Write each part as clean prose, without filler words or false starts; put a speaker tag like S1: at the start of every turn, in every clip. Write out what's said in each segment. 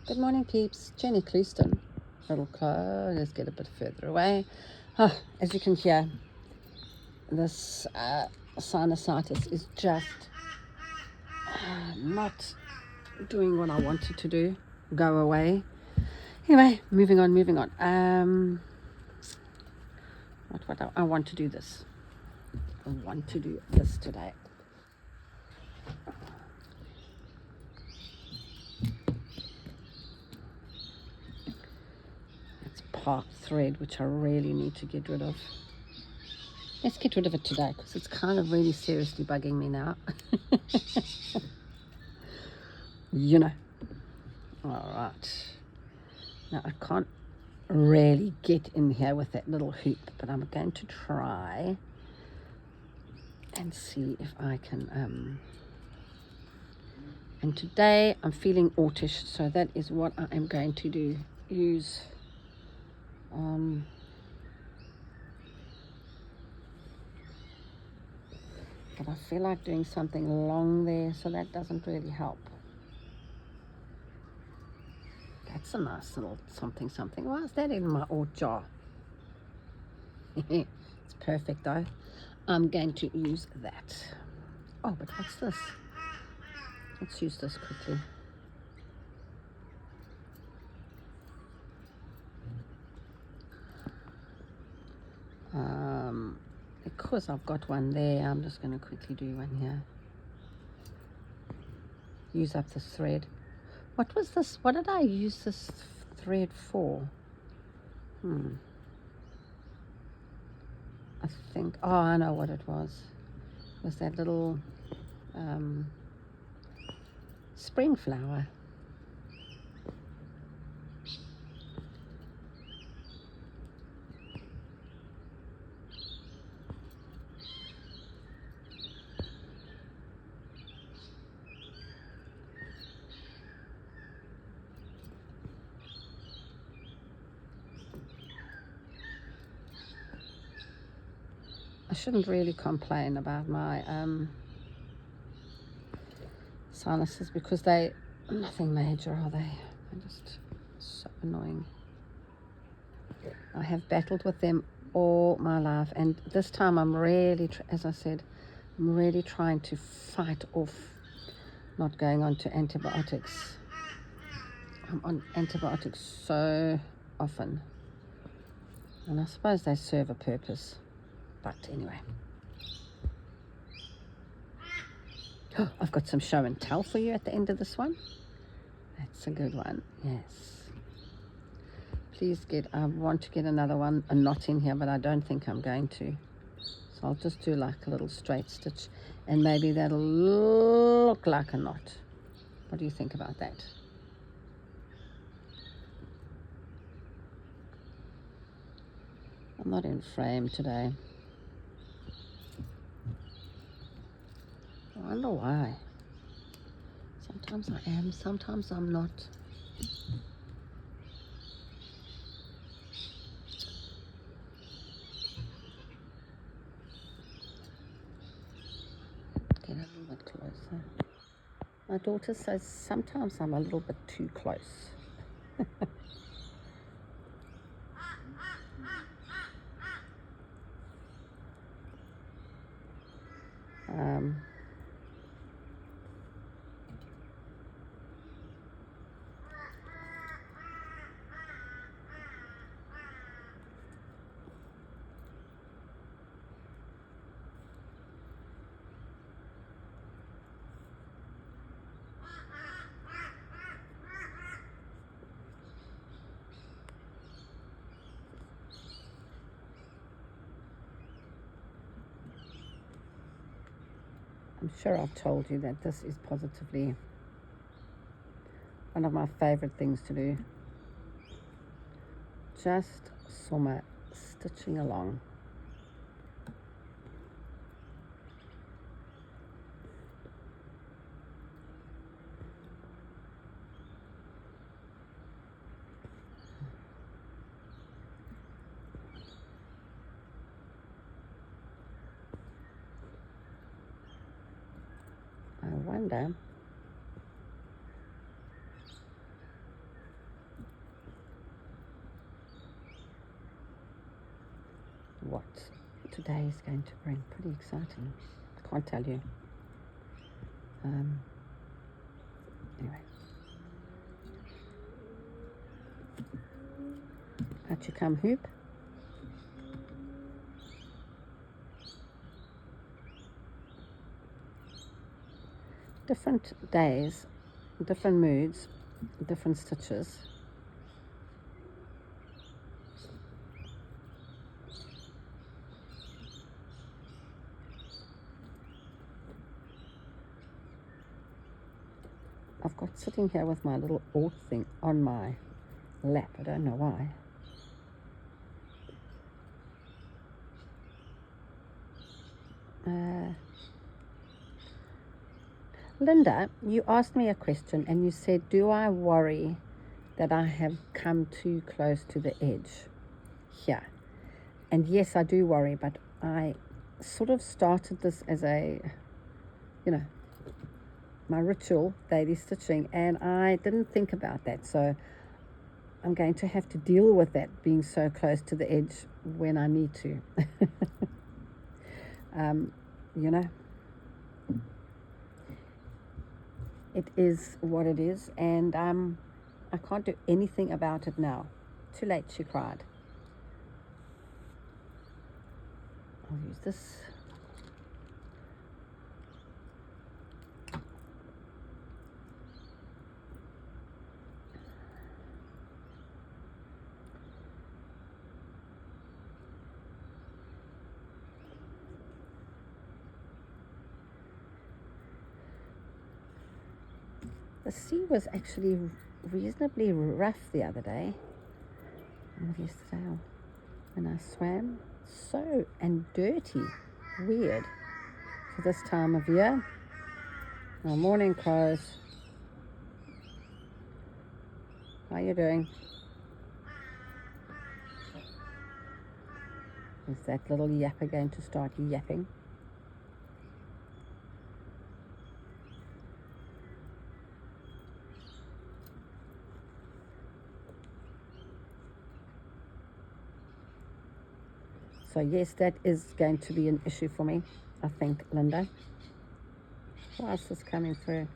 S1: Good morning, peeps. Jenny Clouston. Little close. Let's get a bit further away. As you can hear, this sinusitis is just not doing what I wanted to do. Go away. Anyway, moving on. I want to do this. I want to do this today. Park thread, which I really need to get rid of. Let's get rid of it today because it's kind of really seriously bugging me now. You know. All right. Now I can't really get in here with that little hoop, but I'm going to try and see if I can. And today I'm feeling autish, so that is what I am going to do. Use but I feel like doing something long there, so that doesn't really help. That's a nice little something. Why is that in my old jar? It's perfect though. I'm going to use that. Oh, but what's this? Let's use this quickly. Because I've got one there, I'm just going to quickly do one here. Use up this thread. What was this? What did I use this thread for? I think, oh, I know what it was. It was that little spring flower. I shouldn't really complain about my sinuses because they're nothing major, are they? They're just so annoying. I have battled with them all my life, and this time I'm really, as I said, I'm really trying to fight off not going on to antibiotics. I'm on antibiotics so often, and I suppose they serve a purpose. But anyway, I've got some show and tell for you at the end of this one. That's a good one. Yes. Please I want to get another one, a knot in here, but I don't think I'm going to. So I'll just do like a little straight stitch, and maybe that'll look like a knot. What do you think about that? I'm not in frame today. I wonder why. Sometimes I am, sometimes I'm not. Get a little bit closer. My daughter says sometimes I'm a little bit too close. I'm sure I've told you that this is positively one of my favorite things to do. Just summer stitching along. I wonder what today is going to bring. Pretty exciting. I can't tell you. Anyway. Out you come, hoop. Different days, different moods, different stitches. I've got sitting here with my little ort thing on my lap. I don't know why. Linda, you asked me a question and you said, do I worry that I have come too close to the edge here? And yes, I do worry, but I sort of started this as a, my ritual, daily stitching, and I didn't think about that. So I'm going to have to deal with that being so close to the edge when I need to. It is what it is, and I can't do anything about it now. Too late, she cried. I'll use this. The sea was actually reasonably rough the other day, yesterday when I swam. And dirty, weird for this time of year. Our morning crows. How are you doing? Is that little yapper going to start yapping? So yes, that is going to be an issue for me, I think, Linda. Why is this coming through?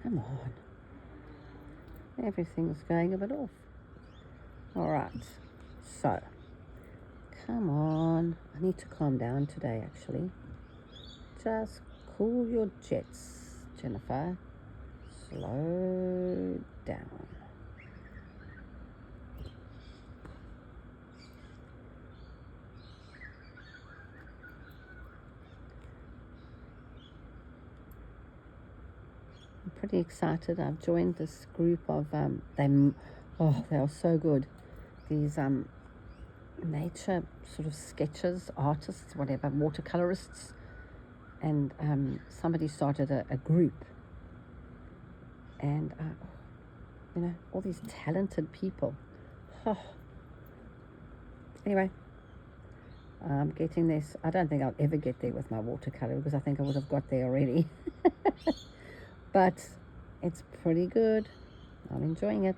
S1: Come on. Everything's going a bit off. All right. So, come on. I need to calm down today, actually. Just cool your jets, Jennifer. Slow down. Pretty excited. I've joined this group of they are so good, these nature sort of sketchers, artists, whatever, watercolorists, and somebody started a group, and all these talented people. Anyway, I'm getting this. I don't think I'll ever get there with my watercolor, because I think I would have got there already. But it's pretty good. I'm enjoying it.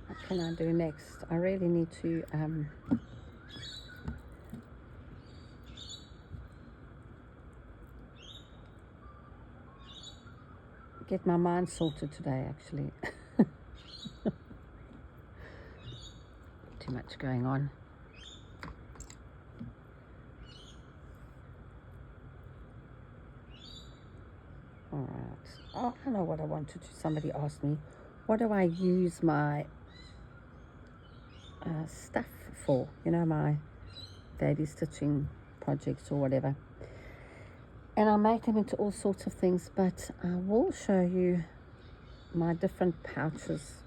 S1: What can I do next? I really need to get my mind sorted today, actually. Too much going on. All right. Oh, I know what I wanted to. Somebody asked me, what do I use my stuff for? My daily stitching projects or whatever. And I make them into all sorts of things, but I will show you my different pouches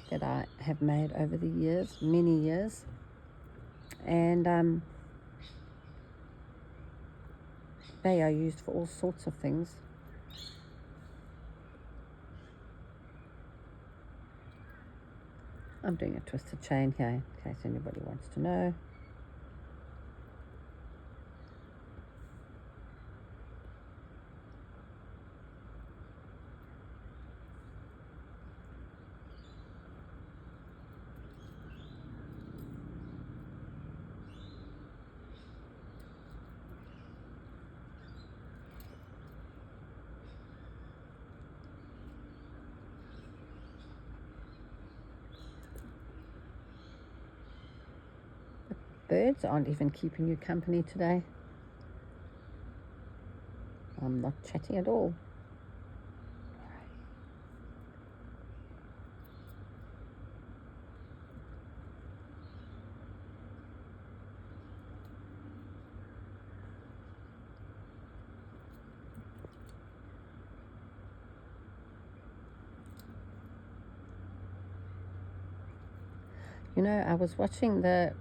S1: that I have made over the years, many years. and they are used for all sorts of things. I'm doing a twisted chain here in case anybody wants to know. Birds aren't even keeping you company today. I'm not chatting at all. You know, I was watching the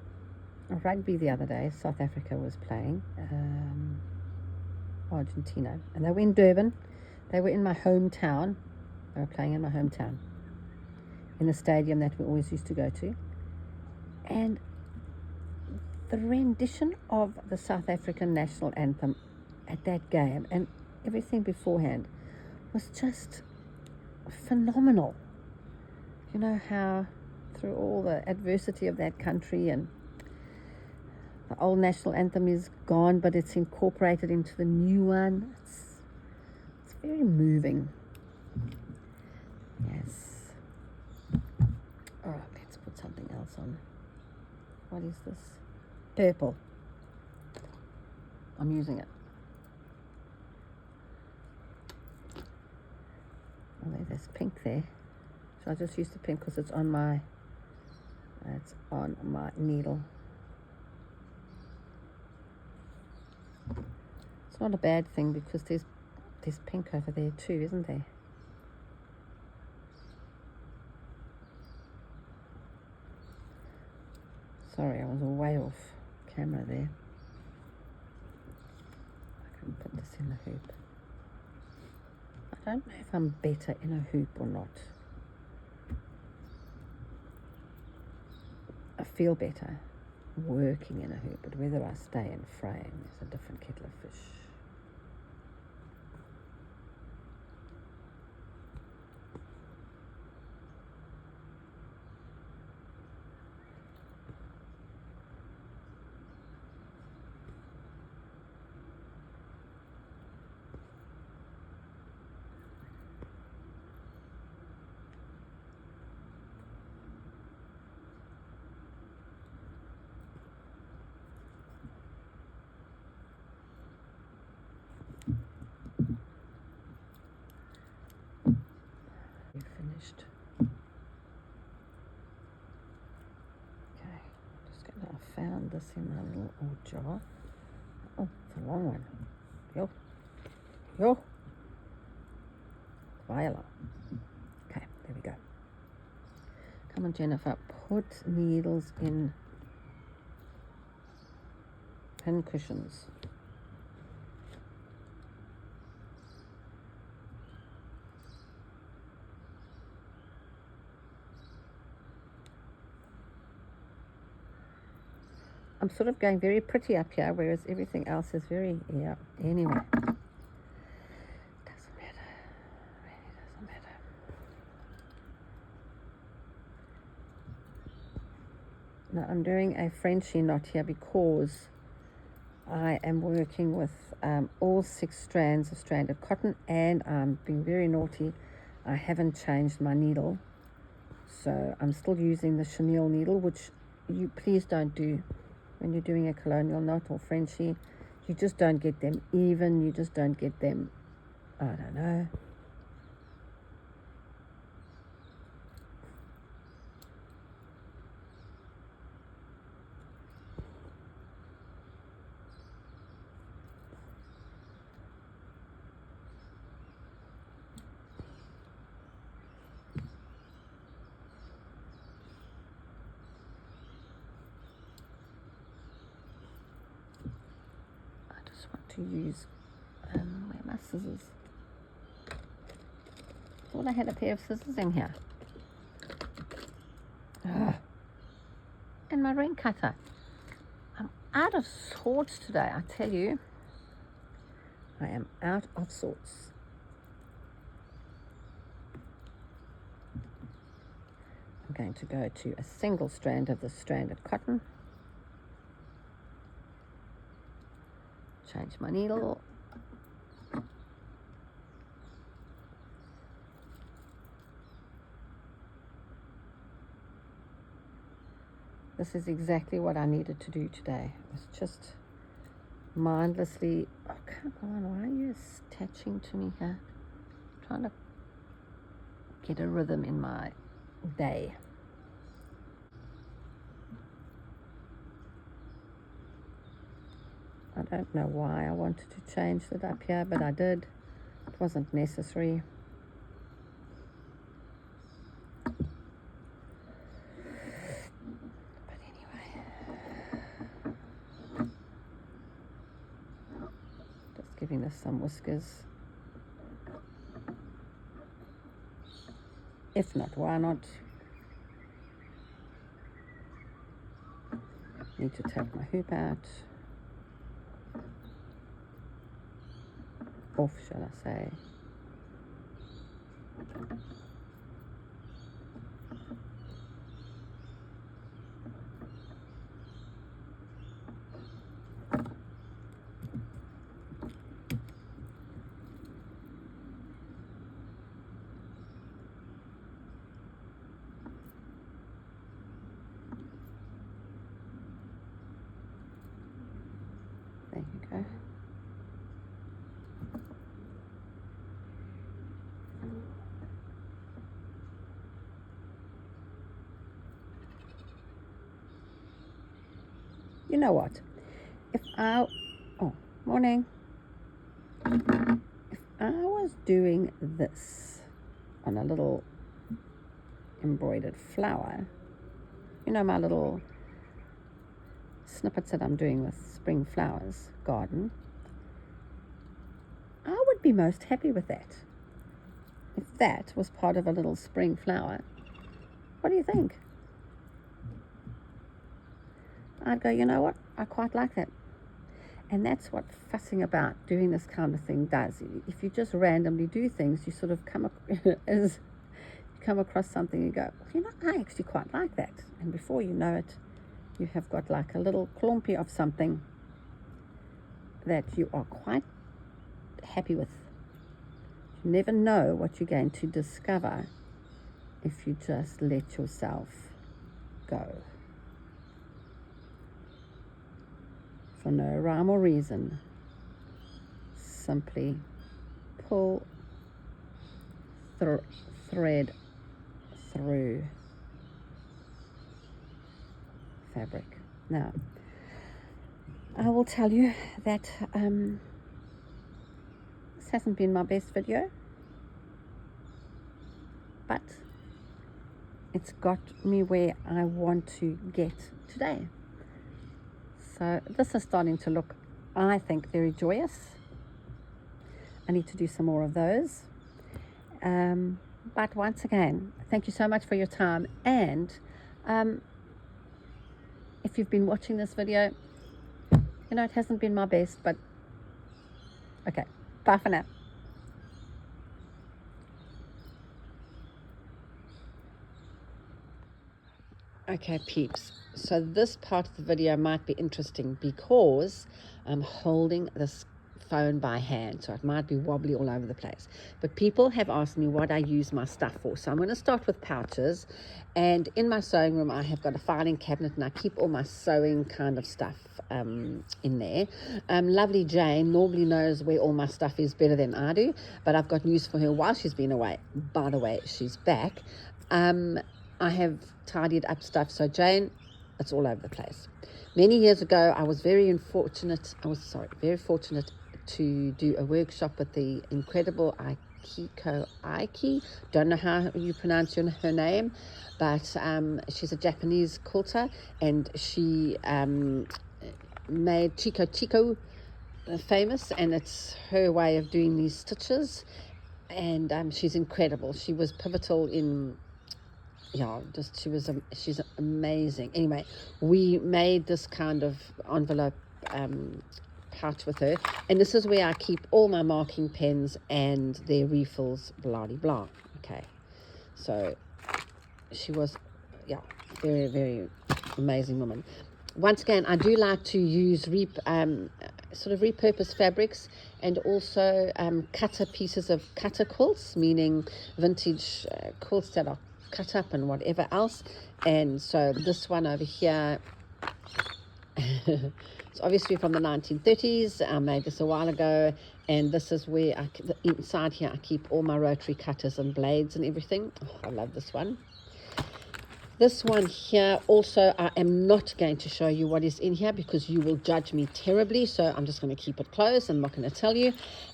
S1: rugby the other day. South Africa was playing Argentina, and they were in Durban. They were in my hometown. They were playing in my hometown, in the stadium that we always used to go to. And the rendition of the South African national anthem at that game and everything beforehand was just phenomenal. You know how through all the adversity of that country, and the old national anthem is gone, but it's incorporated into the new one. It's very moving. Yes. All right, let's put something else on. What is this? Purple. I'm using it. Oh, there's pink there. So I just use the pink because it's on my needle. It's not a bad thing because there's pink over there too, isn't there? Sorry, I was way off camera there. I can put this in the hoop. I don't know if I'm better in a hoop or not. I feel better working in a hoop, but whether I stay in frame is a different kettle of fish. Finished. Okay, I found this in my little old jar. Oh, it's a long one. Yo. Viola. Okay, there we go. Come on, Jennifer. Put needles in pin cushions. I'm sort of going very pretty up here, whereas everything else is very, yeah, anyway. Doesn't matter. Really doesn't matter. Now I'm doing a Frenchy knot here because I am working with all 6 strands of stranded cotton, and I'm being very naughty. I haven't changed my needle. So I'm still using the chenille needle, which you please don't do when you're doing a colonial knot or Frenchy. You just don't get them even. You just don't get them, I don't know. to use, where are my scissors? I thought I had a pair of scissors in here. Ugh. And my ring cutter. I'm out of sorts today, I tell you. I am out of sorts. I'm going to go to a single strand of the stranded cotton. Change my needle. This is exactly what I needed to do today. It was just mindlessly, oh come on, why are you attaching to me here? I'm trying to get a rhythm in my day. I don't know why I wanted to change it up here, but I did. It wasn't necessary. Giving this some whiskers. If not, why not? Need to take my hoop out. Off, shall I say. There you go. You know what? Morning. If I was doing this on a little embroidered flower, you know, my little snippets that I'm doing with spring flowers garden, I would be most happy with that. If that was part of a little spring flower, what do you think? I'd go, you know what, I quite like that. And that's what fussing about doing this kind of thing does. If you just randomly do things, you sort of come across something, you go, you know, I actually quite like that. And before you know it, you have got like a little clumpy of something that you are quite happy with. You never know what you're going to discover if you just let yourself go. For no rhyme or reason, simply pull thread through fabric. Now, I will tell you that this hasn't been my best video, but it's got me where I want to get today. So this is starting to look, I think, very joyous. I need to do some more of those. But once again, thank you so much for your time. And if you've been watching this video, you know, it hasn't been my best, but okay, bye for now. Okay, peeps, so this part of the video might be interesting because I'm holding this phone by hand, so it might be wobbly all over the place. But people have asked me what I use my stuff for, so I'm going to start with pouches. And in my sewing room, I have got a filing cabinet, and I keep all my sewing kind of stuff in there. Lovely Jane normally knows where all my stuff is better than I do, but I've got news for her while she's been away. By the way, she's back. I have tidied up stuff, so Jane, it's all over the place. Many years ago, I was very fortunate to do a workshop with the incredible Aiki. Don't know how you pronounce her name, but she's a Japanese quilter, and she made Chico famous, and it's her way of doing these stitches, and she's incredible. She was pivotal in, she's amazing. Anyway, we made this kind of envelope pouch with her, and this is where I keep all my marking pens and their refills, blah de blah. Okay, so she was, very, very amazing woman. Once again, I do like to use sort of repurposed fabrics, and also cutter pieces of cutter quilts, meaning vintage quilts that are cut up and whatever else. And so this one over here, it's obviously from the 1930s. I made this a while ago, and this is where inside here I keep all my rotary cutters and blades and everything. I love this one. This one here also, I am not going to show you what is in here because you will judge me terribly, so I'm just going to keep it closed. I'm not going to tell you.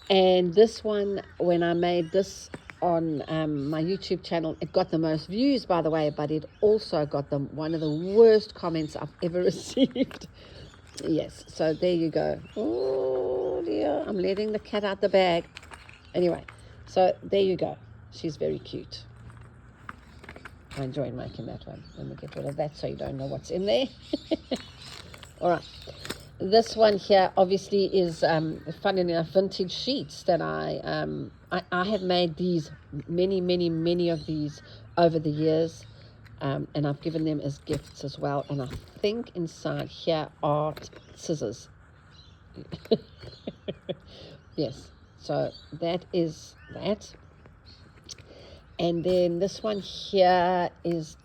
S1: And this one, when I made this on my YouTube channel, it got the most views, by the way, but it also got one of the worst comments I've ever received. Yes, so there you go. Oh dear, I'm letting the cat out the bag. Anyway, so there you go. She's very cute. I enjoyed making that one. Let me get rid of that so you don't know what's in there. All right. This one here obviously is, funny enough, vintage sheets that I have made these, many of these over the years, and I've given them as gifts as well. And I think inside here are scissors. Yes, so that is that. And then this one here is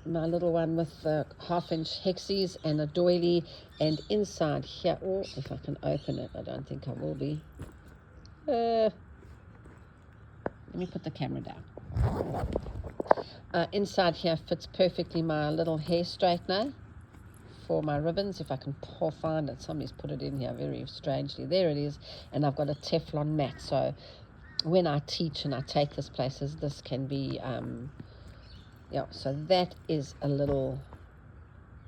S1: my little one with the 1/2-inch hexies and a doily. And inside here, if I can open it, I don't think I will be. Let me put the camera down. Inside here fits perfectly my little hair straightener for my ribbons. If I can find it, somebody's put it in here very strangely. There it is. And I've got a Teflon mat, so when I teach and I take this places, this can be, so that is a little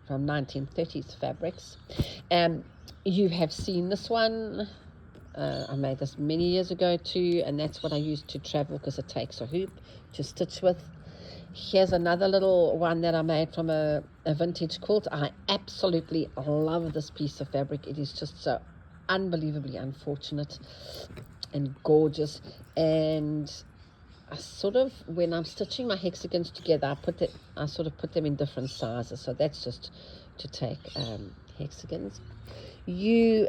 S1: from 1930s fabrics. You have seen this one. I made this many years ago too, and that's what I use to travel because it takes a hoop to stitch with. Here's another little one that I made from a vintage quilt. I absolutely love this piece of fabric. It is just so unbelievably unfortunate and gorgeous. And I sort of, when I'm stitching my hexagons together, I sort of put them in different sizes. So that's just to take hexagons. You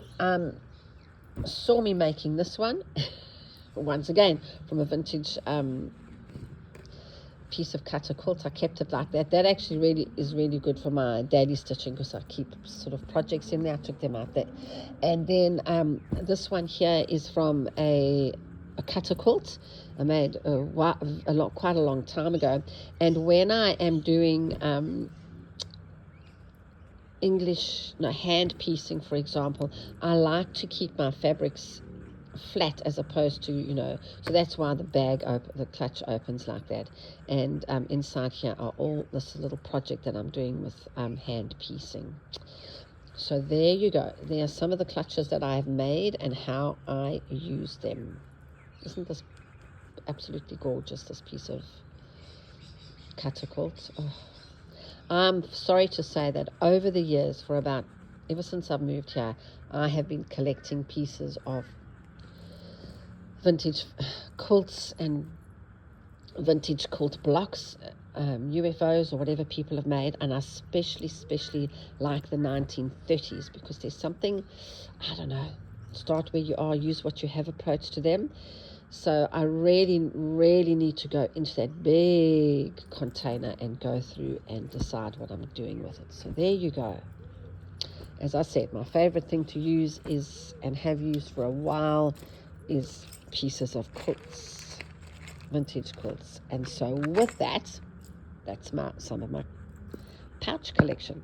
S1: saw me making this one once again from a vintage piece of cutter quilt. I kept it like that. That actually is really good for my daily stitching because I keep sort of projects in there. I took them out there. And then this one here is from a cutter quilt I made quite a long time ago. And when I am doing hand piecing, for example, I like to keep my fabrics flat as opposed to, so that's why the clutch opens like that. And inside here are all this little project that I'm doing with hand piecing. So there you go. There are some of the clutches that I've made and how I use them. Isn't this absolutely gorgeous, this piece of cutter quilt? Oh. I'm sorry to say that over the years, ever since I've moved here, I have been collecting pieces of vintage quilts and vintage quilt blocks, UFOs or whatever people have made, and I especially like the 1930s because there's something, I don't know, start where you are, use what you have approach to them. So I really need to go into that big container and go through and decide what I'm doing with it. So there you go. As I said, my favorite thing to use is, and have used for a while, is pieces of quilts, vintage quilts. And so with that, that's some of my pouch collection.